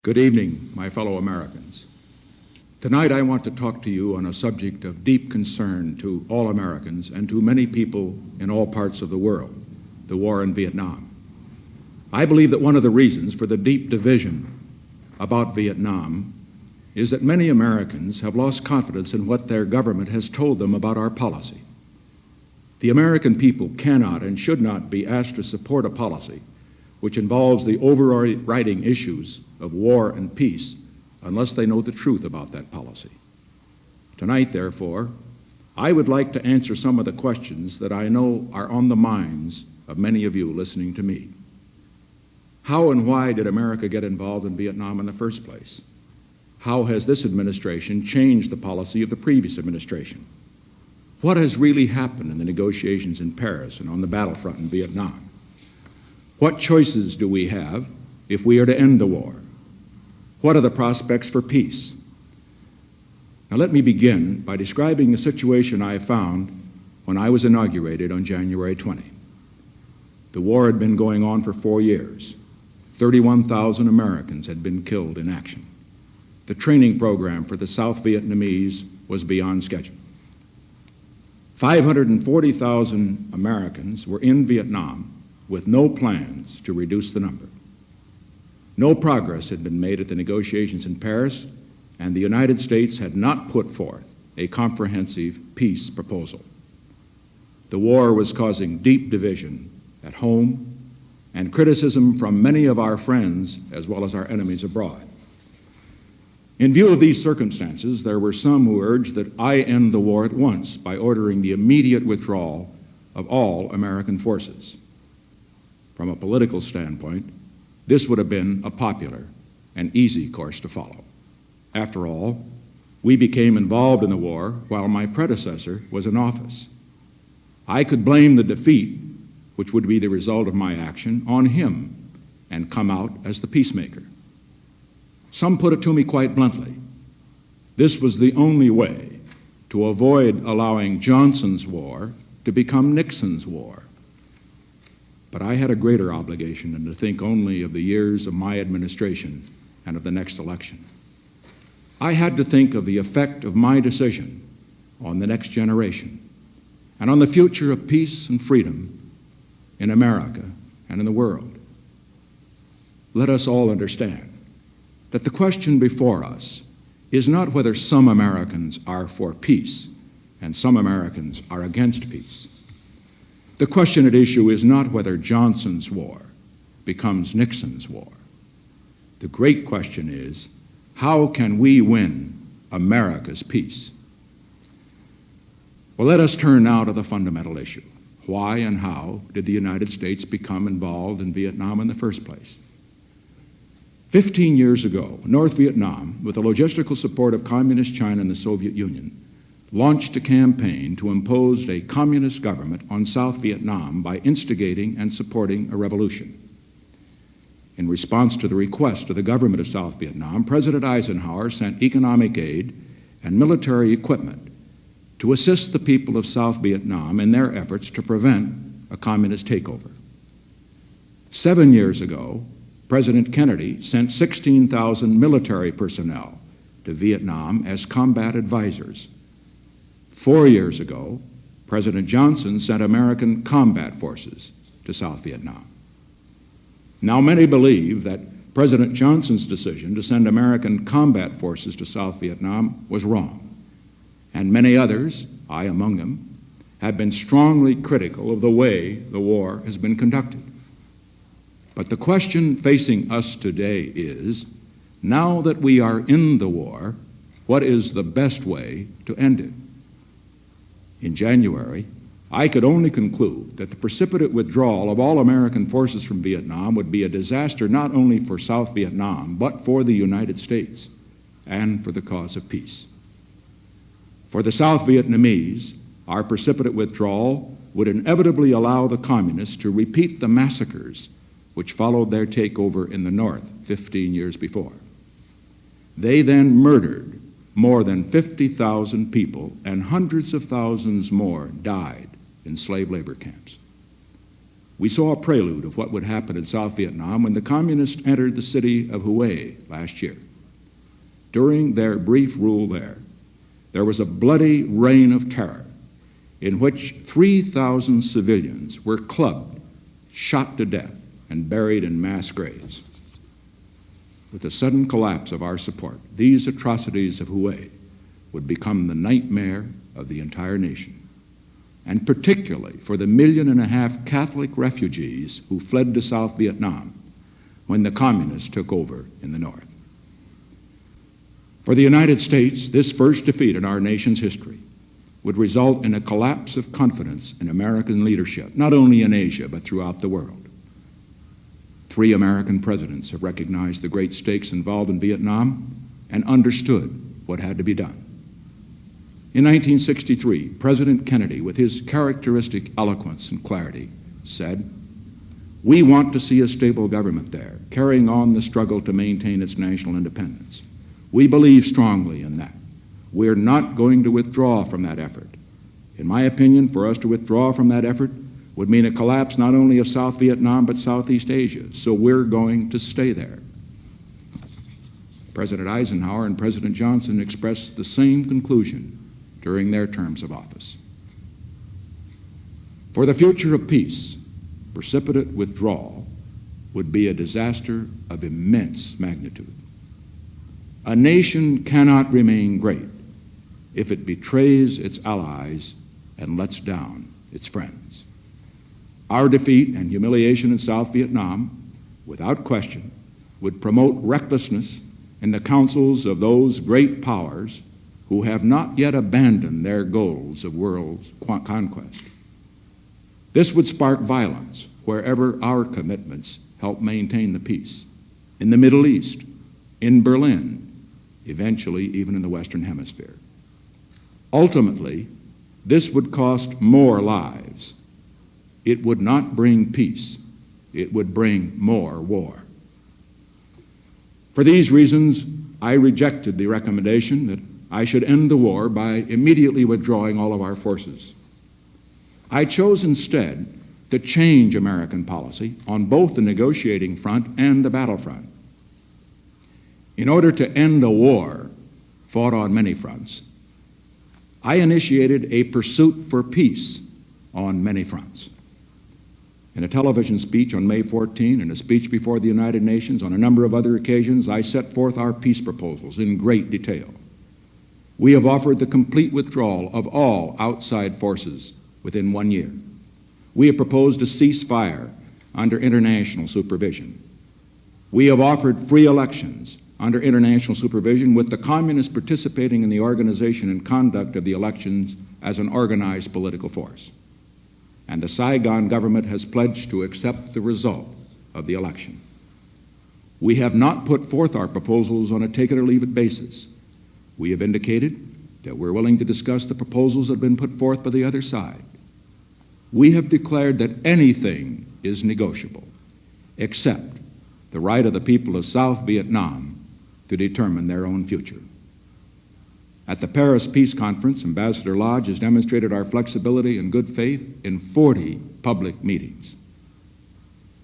Good evening, my fellow Americans. Tonight I want to talk to you on a subject of deep concern to all Americans and to many people in all parts of the world, the war in Vietnam. I believe that one of the reasons for the deep division about Vietnam is that many Americans have lost confidence in what their government has told them about our policy. The American people cannot and should not be asked to support a policy which involves the overriding issues of war and peace unless they know the truth about that policy. Tonight, therefore, I would like to answer some of the questions that I know are on the minds of many of you listening to me. How and why did America get involved in Vietnam in the first place? How has this administration changed the policy of the previous administration? What has really happened in the negotiations in Paris and on the battlefront in Vietnam? What choices do we have if we are to end the war? What are the prospects for peace? Now let me begin by describing the situation I found when I was inaugurated on January 20. The war had been going on for 4 years. 31,000 Americans had been killed in action. The training program for the South Vietnamese was beyond schedule. 540,000 Americans were in Vietnam with no plans to reduce the number. No progress had been made at the negotiations in Paris, and the United States had not put forth a comprehensive peace proposal. The war was causing deep division at home and criticism from many of our friends as well as our enemies abroad. In view of these circumstances, there were some who urged that I end the war at once by ordering the immediate withdrawal of all American forces. From a political standpoint, this would have been a popular and easy course to follow. After all, we became involved in the war while my predecessor was in office. I could blame the defeat, which would be the result of my action, on him and come out as the peacemaker. Some put it to me quite bluntly. This was the only way to avoid allowing Johnson's war to become Nixon's war. But I had a greater obligation than to think only of the years of my administration and of the next election. I had to think of the effect of my decision on the next generation and on the future of peace and freedom in America and in the world. Let us all understand that the question before us is not whether some Americans are for peace and some Americans are against peace. The question at issue is not whether Johnson's war becomes Nixon's war. The great question is, how can we win America's peace? Well, let us turn now to the fundamental issue. Why and how did the United States become involved in Vietnam in the first place? 15 years ago, North Vietnam, with the logistical support of Communist China and the Soviet Union, launched a campaign to impose a communist government on South Vietnam by instigating and supporting a revolution. In response to the request of the government of South Vietnam, President Eisenhower sent economic aid and military equipment to assist the people of South Vietnam in their efforts to prevent a communist takeover. 7 years ago, President Kennedy sent 16,000 military personnel to Vietnam as combat advisors. 4 years ago, President Johnson sent American combat forces to South Vietnam. Now, many believe that President Johnson's decision to send American combat forces to South Vietnam was wrong, and many others, I among them, have been strongly critical of the way the war has been conducted. But the question facing us today is, now that we are in the war, what is the best way to end it? In January, I could only conclude that the precipitate withdrawal of all American forces from Vietnam would be a disaster not only for South Vietnam, but for the United States and for the cause of peace. For the South Vietnamese, our precipitate withdrawal would inevitably allow the communists to repeat the massacres which followed their takeover in the North 15 years before. They then murdered more than 50,000 people, and hundreds of thousands more died in slave labor camps. We saw a prelude of what would happen in South Vietnam when the communists entered the city of Hue last year. During their brief rule there was a bloody reign of terror in which 3,000 civilians were clubbed, shot to death, and buried in mass graves. With the sudden collapse of our support, these atrocities of Hue would become the nightmare of the entire nation, and particularly for the 1.5 million Catholic refugees who fled to South Vietnam when the communists took over in the north. For the United States, this first defeat in our nation's history would result in a collapse of confidence in American leadership, not only in Asia, but throughout the world. 3 American presidents have recognized the great stakes involved in Vietnam and understood what had to be done. In 1963, President Kennedy, with his characteristic eloquence and clarity, said, "We want to see a stable government there, carrying on the struggle to maintain its national independence. We believe strongly in that. We're not going to withdraw from that effort. In my opinion, for us to withdraw from that effort would mean a collapse not only of South Vietnam, but Southeast Asia. So we're going to stay there." President Eisenhower and President Johnson expressed the same conclusion during their terms of office. For the future of peace, precipitate withdrawal would be a disaster of immense magnitude. A nation cannot remain great if it betrays its allies and lets down its friends. Our defeat and humiliation in South Vietnam, without question, would promote recklessness in the councils of those great powers who have not yet abandoned their goals of world conquest. This would spark violence wherever our commitments help maintain the peace, in the Middle East, in Berlin, eventually even in the Western Hemisphere. Ultimately, this would cost more lives. It would not bring peace. It would bring more war. For these reasons, I rejected the recommendation that I should end the war by immediately withdrawing all of our forces. I chose instead to change American policy on both the negotiating front and the battlefront. In order to end a war fought on many fronts, I initiated a pursuit for peace on many fronts. In a television speech on May 14 and a speech before the United Nations on a number of other occasions, I set forth our peace proposals in great detail. We have offered the complete withdrawal of all outside forces within 1 year. We have proposed a ceasefire under international supervision. We have offered free elections under international supervision, with the communists participating in the organization and conduct of the elections as an organized political force. And the Saigon government has pledged to accept the result of the election. We have not put forth our proposals on a take-it-or-leave-it basis. We have indicated that we're willing to discuss the proposals that have been put forth by the other side. We have declared that anything is negotiable, except the right of the people of South Vietnam to determine their own future. At the Paris Peace Conference, Ambassador Lodge has demonstrated our flexibility and good faith in 40 public meetings.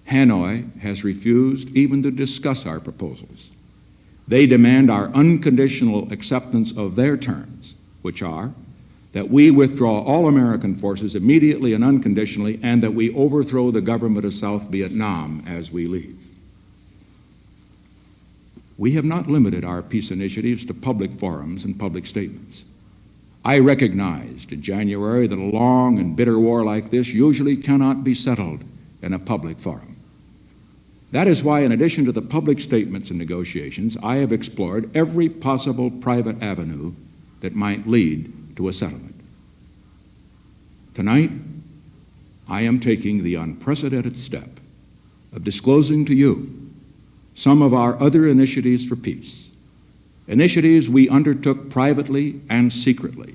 Hanoi has refused even to discuss our proposals. They demand our unconditional acceptance of their terms, which are that we withdraw all American forces immediately and unconditionally, and that we overthrow the government of South Vietnam as we leave. We have not limited our peace initiatives to public forums and public statements. I recognized in January that a long and bitter war like this usually cannot be settled in a public forum. That is why, in addition to the public statements and negotiations, I have explored every possible private avenue that might lead to a settlement. Tonight, I am taking the unprecedented step of disclosing to you some of our other initiatives for peace, initiatives we undertook privately and secretly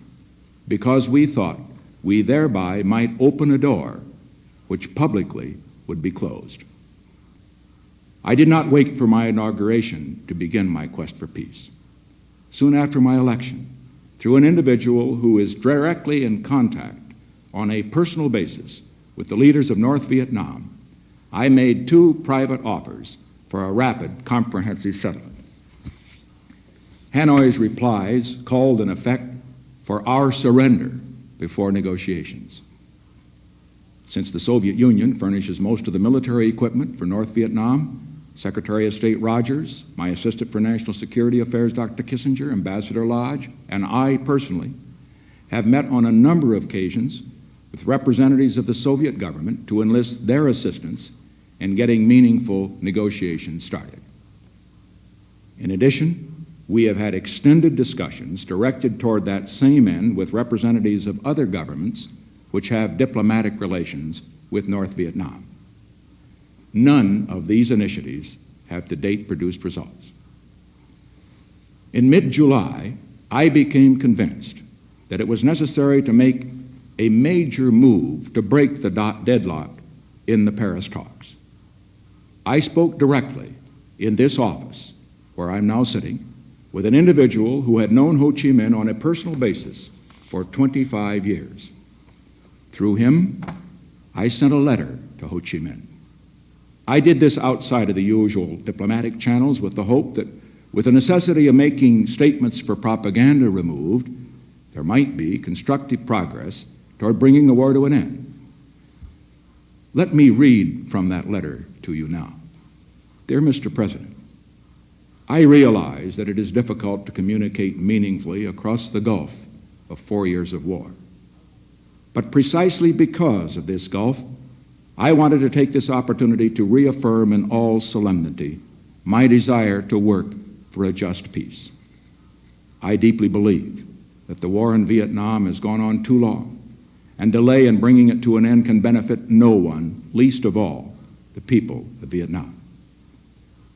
because we thought we thereby might open a door which publicly would be closed. I did not wait for my inauguration to begin my quest for peace. Soon after my election, through an individual who is directly in contact on a personal basis with the leaders of North Vietnam, I made 2 private offers for a rapid, comprehensive settlement. Hanoi's replies called in effect for our surrender before negotiations. Since the Soviet Union furnishes most of the military equipment for North Vietnam, Secretary of State Rogers, my Assistant for National Security Affairs, Dr. Kissinger, Ambassador Lodge, and I personally have met on a number of occasions with representatives of the Soviet government to enlist their assistance in getting meaningful negotiations started. In addition, we have had extended discussions directed toward that same end with representatives of other governments which have diplomatic relations with North Vietnam. None of these initiatives have to date produced results. In mid-July, I became convinced that it was necessary to make a major move to break the deadlock in the Paris talks. I spoke directly in this office, where I'm now sitting, with an individual who had known Ho Chi Minh on a personal basis for 25 years. Through him, I sent a letter to Ho Chi Minh. I did this outside of the usual diplomatic channels with the hope that, with the necessity of making statements for propaganda removed, there might be constructive progress toward bringing the war to an end. Let me read from that letter to you now. Dear Mr. President, I realize that it is difficult to communicate meaningfully across the gulf of 4 years of war. But precisely because of this gulf, I wanted to take this opportunity to reaffirm in all solemnity my desire to work for a just peace. I deeply believe that the war in Vietnam has gone on too long, and delay in bringing it to an end can benefit no one, least of all the people of Vietnam.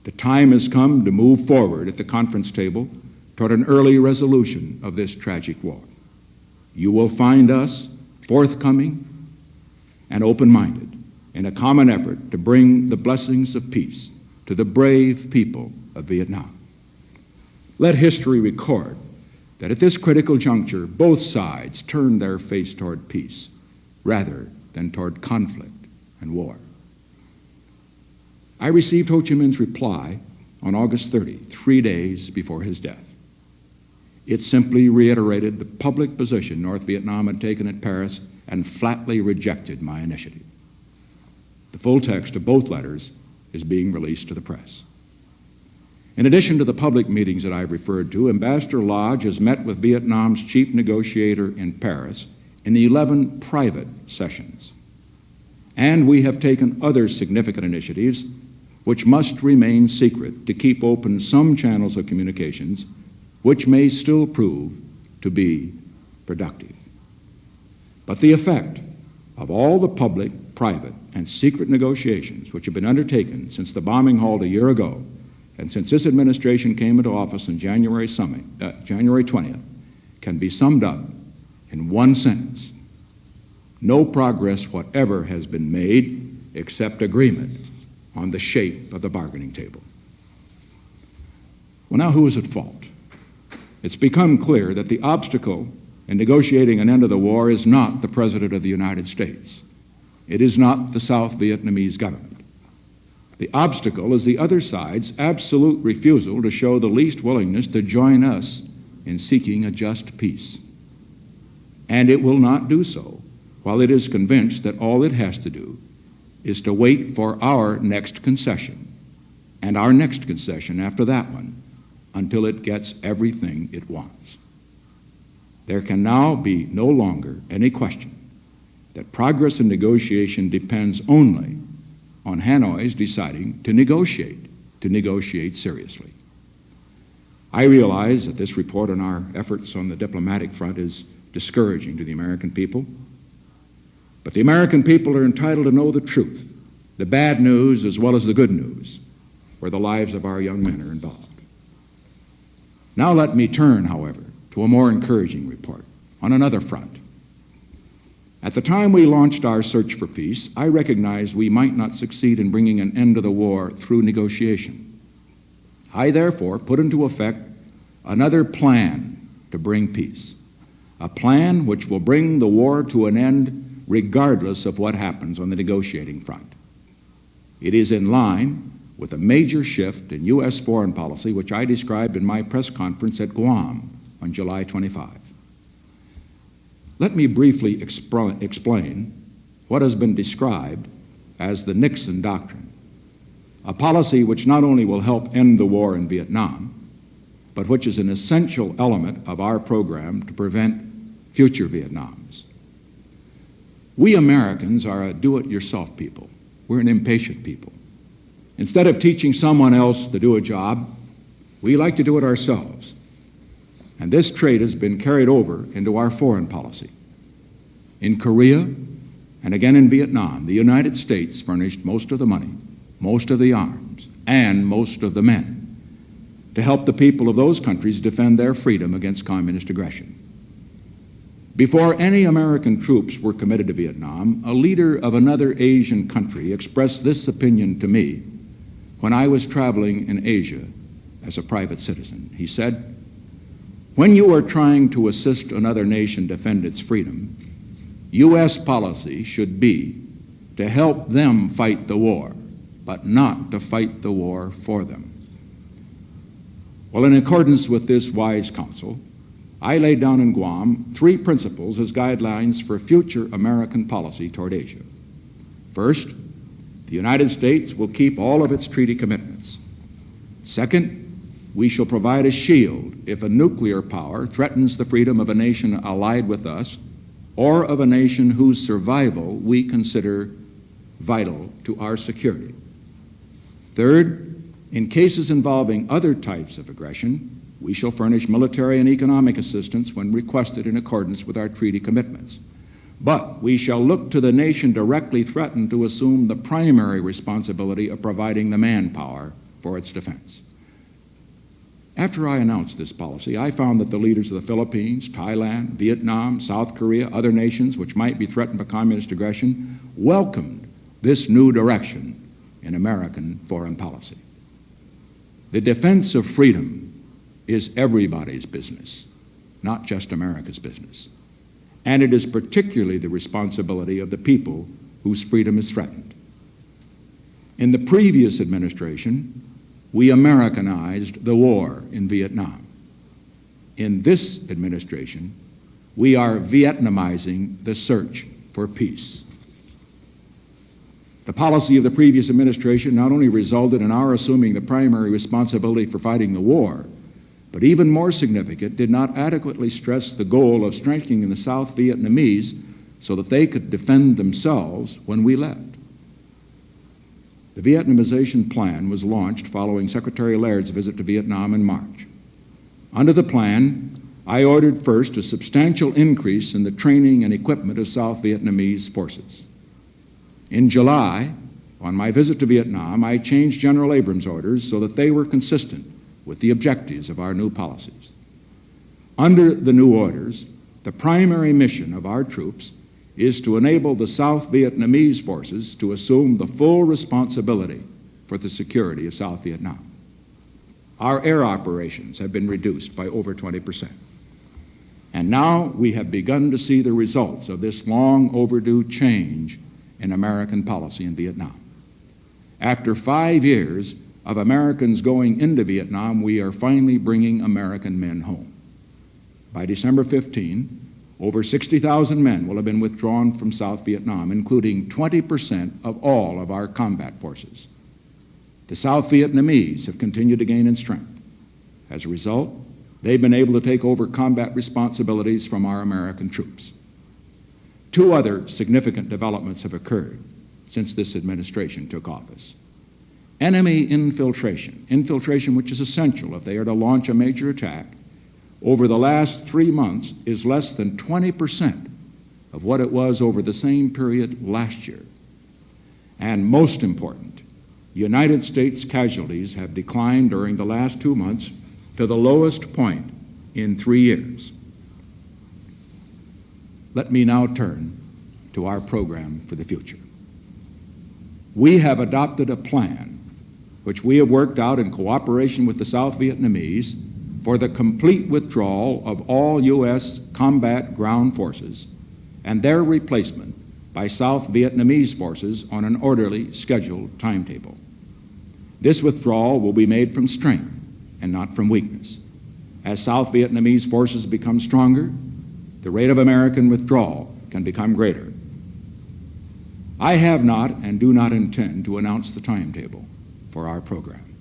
The time has come to move forward at the conference table toward an early resolution of this tragic war. You will find us forthcoming and open-minded in a common effort to bring the blessings of peace to the brave people of Vietnam. Let history record that at this critical juncture, both sides turned their face toward peace rather than toward conflict and war. I received Ho Chi Minh's reply on August 30, 3 days before his death. It simply reiterated the public position North Vietnam had taken at Paris and flatly rejected my initiative. The full text of both letters is being released to the press. In addition to the public meetings that I've referred to, Ambassador Lodge has met with Vietnam's chief negotiator in Paris in 11 private sessions. And we have taken other significant initiatives which must remain secret to keep open some channels of communications which may still prove to be productive. But the effect of all the public, private, and secret negotiations which have been undertaken since the bombing halt a year ago and since this administration came into office on January 20th can be summed up in one sentence. No progress whatever has been made except agreement on the shape of the bargaining table. Well, now who is at fault? It's become clear that the obstacle in negotiating an end to the war is not the President of the United States. It is not the South Vietnamese government. The obstacle is the other side's absolute refusal to show the least willingness to join us in seeking a just peace. And it will not do so while it is convinced that all it has to do is to wait for our next concession and our next concession after that one until it gets everything it wants. There can now be no longer any question that progress in negotiation depends only on Hanoi's deciding to negotiate seriously. I realize that this report on our efforts on the diplomatic front is discouraging to the American people, but the American people are entitled to know the truth, the bad news as well as the good news, where the lives of our young men are involved. Now let me turn, however, to a more encouraging report on another front. At the time we launched our search for peace, I recognized we might not succeed in bringing an end to the war through negotiation. I therefore put into effect another plan to bring peace, a plan which will bring the war to an end regardless of what happens on the negotiating front. It is in line with a major shift in U.S. foreign policy, which I described in my press conference at Guam on July 25. Let me briefly explain what has been described as the Nixon Doctrine, a policy which not only will help end the war in Vietnam, but which is an essential element of our program to prevent future Vietnams. We Americans are a do-it-yourself people. We're an impatient people. Instead of teaching someone else to do a job, we like to do it ourselves. And this trait has been carried over into our foreign policy. In Korea and again in Vietnam, the United States furnished most of the money, most of the arms, and most of the men to help the people of those countries defend their freedom against communist aggression. Before any American troops were committed to Vietnam, a leader of another Asian country expressed this opinion to me when I was traveling in Asia as a private citizen. He said, "When you are trying to assist another nation defend its freedom, U.S. policy should be to help them fight the war, but not to fight the war for them." Well, in accordance with this wise counsel, I laid down in Guam 3 principles as guidelines for future American policy toward Asia. First, the United States will keep all of its treaty commitments. Second, we shall provide a shield if a nuclear power threatens the freedom of a nation allied with us or of a nation whose survival we consider vital to our security. Third, in cases involving other types of aggression, we shall furnish military and economic assistance when requested in accordance with our treaty commitments. But we shall look to the nation directly threatened to assume the primary responsibility of providing the manpower for its defense. After I announced this policy, I found that the leaders of the Philippines, Thailand, Vietnam, South Korea, other nations which might be threatened by communist aggression welcomed this new direction in American foreign policy. The defense of freedom is everybody's business, not just America's business. And it is particularly the responsibility of the people whose freedom is threatened. In the previous administration, we Americanized the war in Vietnam. In this administration, we are Vietnamizing the search for peace. The policy of the previous administration not only resulted in our assuming the primary responsibility for fighting the war, but even more significant, did not adequately stress the goal of strengthening the South Vietnamese so that they could defend themselves when we left. The Vietnamization plan was launched following Secretary Laird's visit to Vietnam in March. Under the plan, I ordered first a substantial increase in the training and equipment of South Vietnamese forces. In July, on my visit to Vietnam, I changed General Abrams' orders so that they were consistent with the objectives of our new policies. Under the new orders, the primary mission of our troops is to enable the South Vietnamese forces to assume the full responsibility for the security of South Vietnam. Our air operations have been reduced by over 20%. And now we have begun to see the results of this long overdue change in American policy in Vietnam. After 5 years of Americans going into Vietnam, we are finally bringing American men home. By December 15, over 60,000 men will have been withdrawn from South Vietnam, including 20% of all of our combat forces. The South Vietnamese have continued to gain in strength. As a result, they've been able to take over combat responsibilities from our American troops. 2 other significant developments have occurred since this administration took office. Enemy infiltration which is essential if they are to launch a major attack, over the last 3 months is less than 20% of what it was over the same period last year. And most important, United States casualties have declined during the last 2 months to the lowest point in 3 years. Let me now turn to our program for the future. We have adopted a plan which we have worked out in cooperation with the South Vietnamese for the complete withdrawal of all U.S. combat ground forces and their replacement by South Vietnamese forces on an orderly, scheduled timetable. This withdrawal will be made from strength and not from weakness. As South Vietnamese forces become stronger, the rate of American withdrawal can become greater. I have not and do not intend to announce the timetable for our program,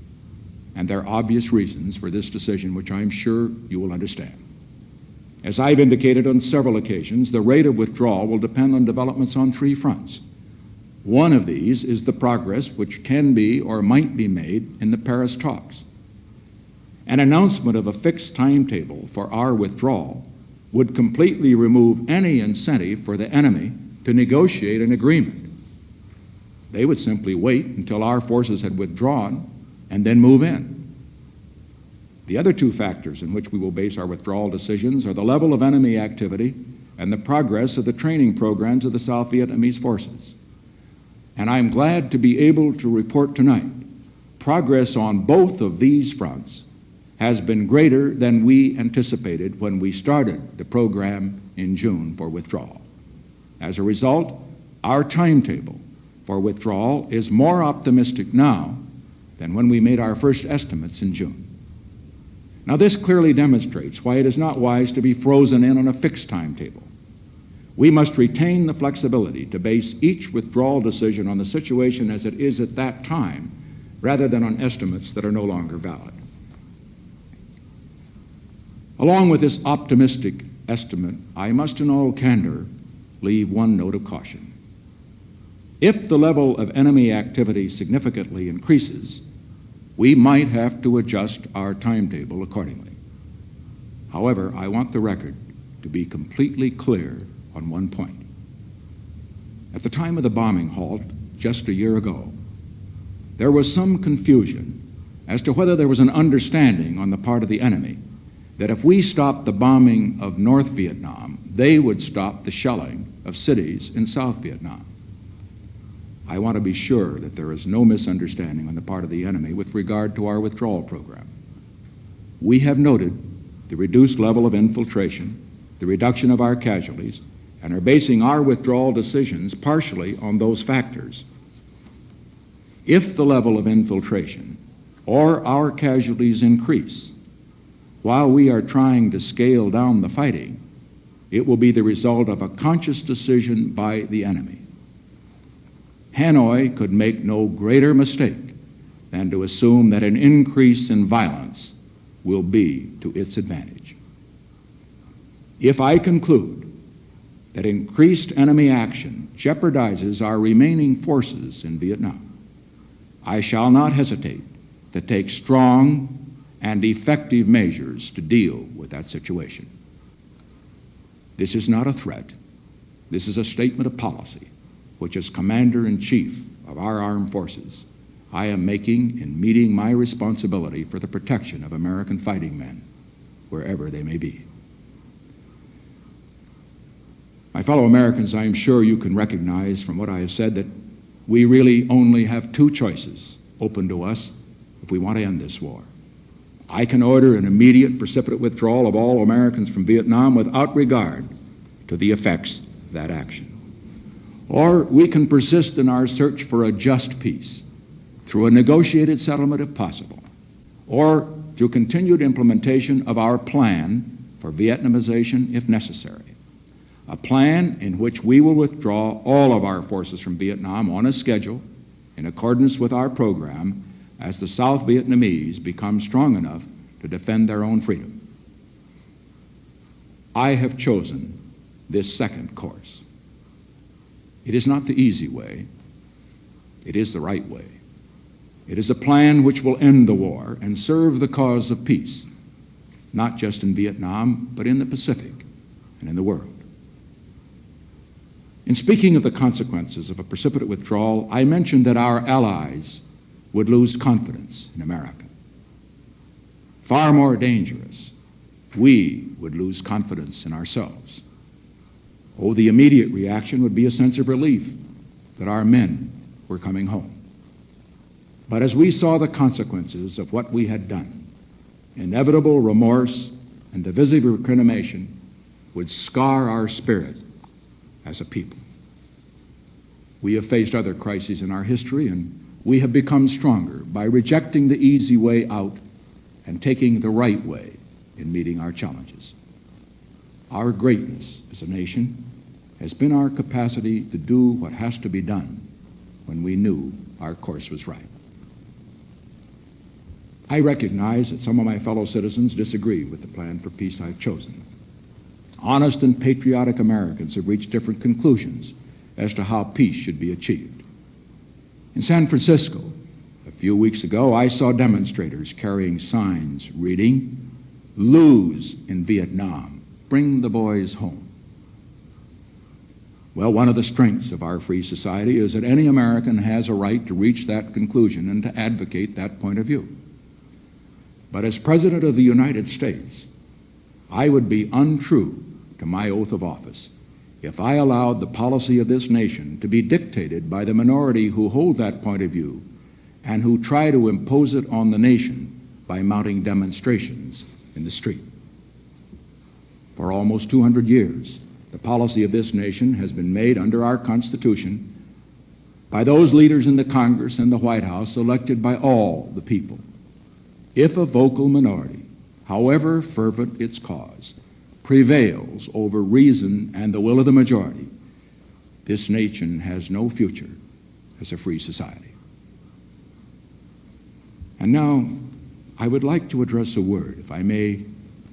and there are obvious reasons for this decision which I am sure you will understand. As I've indicated on several occasions, the rate of withdrawal will depend on developments on three fronts. One of these is the progress which can be or might be made in the Paris talks. An announcement of a fixed timetable for our withdrawal would completely remove any incentive for the enemy to negotiate an agreement. They would simply wait until our forces had withdrawn and then move in. The other two factors in which we will base our withdrawal decisions are the level of enemy activity and the progress of the training programs of the South Vietnamese forces. And I'm glad to be able to report tonight progress on both of these fronts has been greater than we anticipated when we started the program in June for withdrawal. As a result, our timetable for withdrawal is more optimistic now than when we made our first estimates in June. Now, this clearly demonstrates why it is not wise to be frozen in on a fixed timetable. We must retain the flexibility to base each withdrawal decision on the situation as it is at that time, rather than on estimates that are no longer valid. Along with this optimistic estimate, I must in all candor leave one note of caution. If the level of enemy activity significantly increases, we might have to adjust our timetable accordingly. However, I want the record to be completely clear on one point. At the time of the bombing halt just a year ago, there was some confusion as to whether there was an understanding on the part of the enemy that if we stopped the bombing of North Vietnam, they would stop the shelling of cities in South Vietnam. I want to be sure that there is no misunderstanding on the part of the enemy with regard to our withdrawal program. We have noted the reduced level of infiltration, the reduction of our casualties, and are basing our withdrawal decisions partially on those factors. If the level of infiltration or our casualties increase while we are trying to scale down the fighting, it will be the result of a conscious decision by the enemy. Hanoi could make no greater mistake than to assume that an increase in violence will be to its advantage. If I conclude that increased enemy action jeopardizes our remaining forces in Vietnam, I shall not hesitate to take strong and effective measures to deal with that situation. This is not a threat. This is a statement of policy, which as Commander-in-Chief of our armed forces, I am making in meeting my responsibility for the protection of American fighting men, wherever they may be. My fellow Americans, I am sure you can recognize from what I have said that we really only have two choices open to us if we want to end this war. I can order an immediate precipitate withdrawal of all Americans from Vietnam without regard to the effects of that action. Or we can persist in our search for a just peace through a negotiated settlement if possible, or through continued implementation of our plan for Vietnamization if necessary. A plan in which we will withdraw all of our forces from Vietnam on a schedule in accordance with our program as the South Vietnamese become strong enough to defend their own freedom. I have chosen this second course. It is not the easy way. It is the right way. It is a plan which will end the war and serve the cause of peace, not just in Vietnam, but in the Pacific and in the world. In speaking of the consequences of a precipitate withdrawal, I mentioned that our allies would lose confidence in America. Far more dangerous, we would lose confidence in ourselves. Oh, the immediate reaction would be a sense of relief that our men were coming home. But as we saw the consequences of what we had done, inevitable remorse and divisive recrimination would scar our spirit as a people. We have faced other crises in our history, and we have become stronger by rejecting the easy way out and taking the right way in meeting our challenges. Our greatness as a nation has been our capacity to do what has to be done when we knew our course was right. I recognize that some of my fellow citizens disagree with the plan for peace I've chosen. Honest and patriotic Americans have reached different conclusions as to how peace should be achieved. In San Francisco, a few weeks ago, I saw demonstrators carrying signs reading, "Lose in Vietnam, bring the boys home." Well, one of the strengths of our free society is that any American has a right to reach that conclusion and to advocate that point of view. But as President of the United States, I would be untrue to my oath of office if I allowed the policy of this nation to be dictated by the minority who hold that point of view and who try to impose it on the nation by mounting demonstrations in the street. For almost 200 years, the policy of this nation has been made under our Constitution by those leaders in the Congress and the White House elected by all the people. If a vocal minority, however fervent its cause, prevails over reason and the will of the majority, this nation has no future as a free society. And now, I would like to address a word, if I may,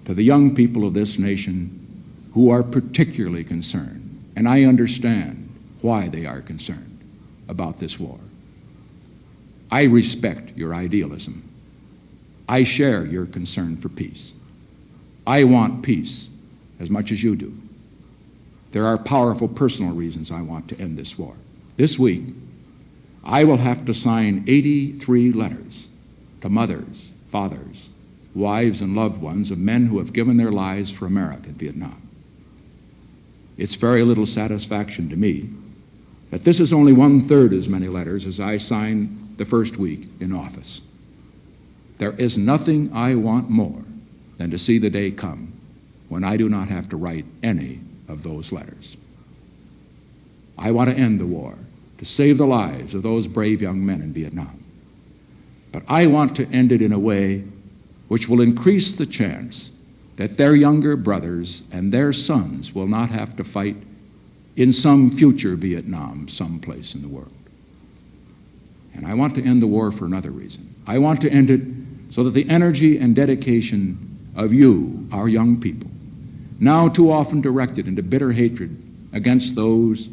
to the young people of this nation who are particularly concerned, and I understand why they are concerned about this war. I respect your idealism. I share your concern for peace. I want peace as much as you do. There are powerful personal reasons I want to end this war. This week, I will have to sign 83 letters to mothers, fathers, wives, and loved ones of men who have given their lives for America in Vietnam. It's very little satisfaction to me that this is only 1/3 as many letters as I signed the first week in office. There is nothing I want more than to see the day come when I do not have to write any of those letters. I want to end the war, to save the lives of those brave young men in Vietnam. But I want to end it in a way which will increase the chance that their younger brothers and their sons will not have to fight in some future Vietnam someplace in the world. And I want to end the war for another reason. I want to end it so that the energy and dedication of you, our young people, now too often directed into bitter hatred against those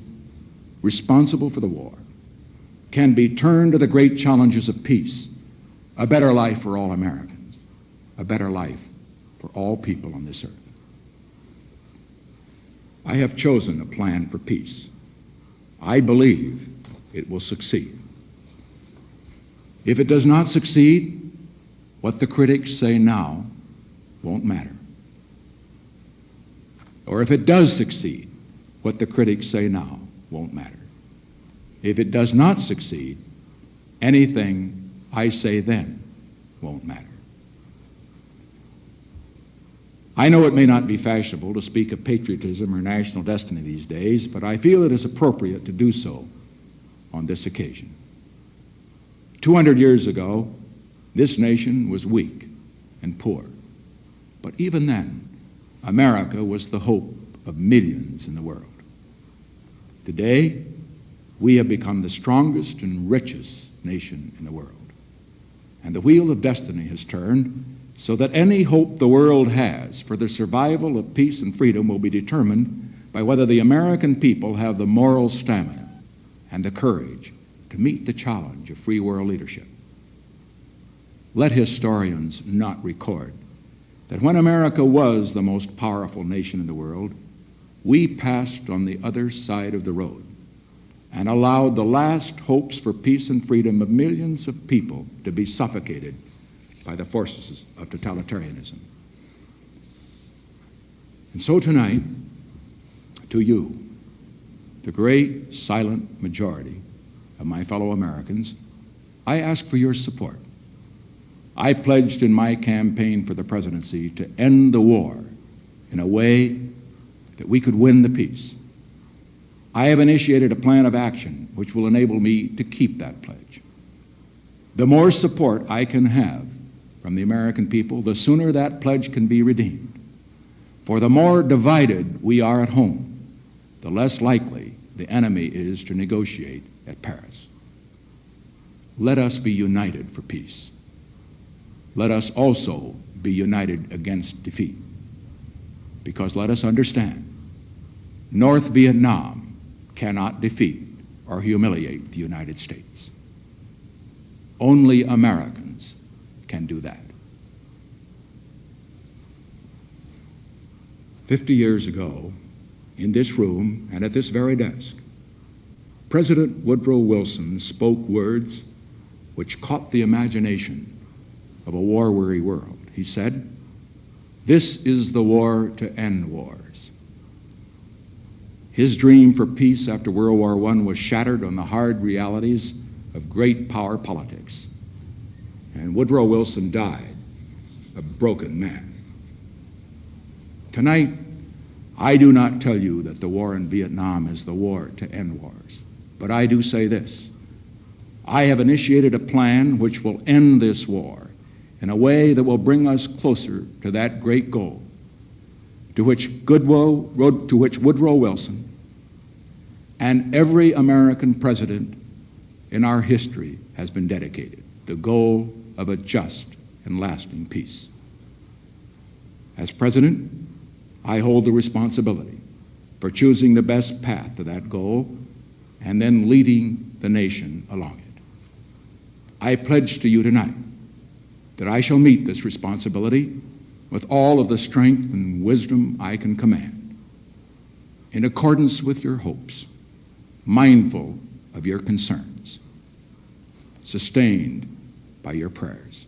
responsible for the war, can be turned to the great challenges of peace, a better life for all Americans, a better life for all people on this earth. I have chosen a plan for peace. I believe it will succeed. If it does not succeed, what the critics say now won't matter. Or if it does succeed, what the critics say now won't matter. If it does not succeed, anything I say then won't matter. I know it may not be fashionable to speak of patriotism or national destiny these days, but I feel it is appropriate to do so on this occasion. 200 years ago, this nation was weak and poor. But even then, America was the hope of millions in the world. Today, we have become the strongest and richest nation in the world. And the wheel of destiny has turned so that any hope the world has for the survival of peace and freedom will be determined by whether the American people have the moral stamina and the courage to meet the challenge of free world leadership. Let historians not record that when America was the most powerful nation in the world, we passed on the other side of the road and allowed the last hopes for peace and freedom of millions of people to be suffocated by the forces of totalitarianism. And so tonight, to you, the great silent majority of my fellow Americans, I ask for your support. I pledged in my campaign for the presidency to end the war in a way that we could win the peace. I have initiated a plan of action which will enable me to keep that pledge. The more support I can have from the American people, the sooner that pledge can be redeemed. For the more divided we are at home, the less likely the enemy is to negotiate at Paris. Let us be united for peace. Let us also be united against defeat. Because let us understand, North Vietnam cannot defeat or humiliate the United States. Only Americans can do that. 50 years ago, in this room and at this very desk, President Woodrow Wilson spoke words which caught the imagination of a war-weary world. He said, "This is the war to end wars." His dream for peace after World War I was shattered on the hard realities of great power politics. And Woodrow Wilson died a broken man. Tonight, I do not tell you that the war in Vietnam is the war to end wars, but I do say this. I have initiated a plan which will end this war in a way that will bring us closer to that great goal to which Woodrow Wilson and every American president in our history has been dedicated, the goal of a just and lasting peace. As president, I hold the responsibility for choosing the best path to that goal and then leading the nation along it. I pledge to you tonight that I shall meet this responsibility with all of the strength and wisdom I can command, in accordance with your hopes, mindful of your concerns, sustained by your prayers.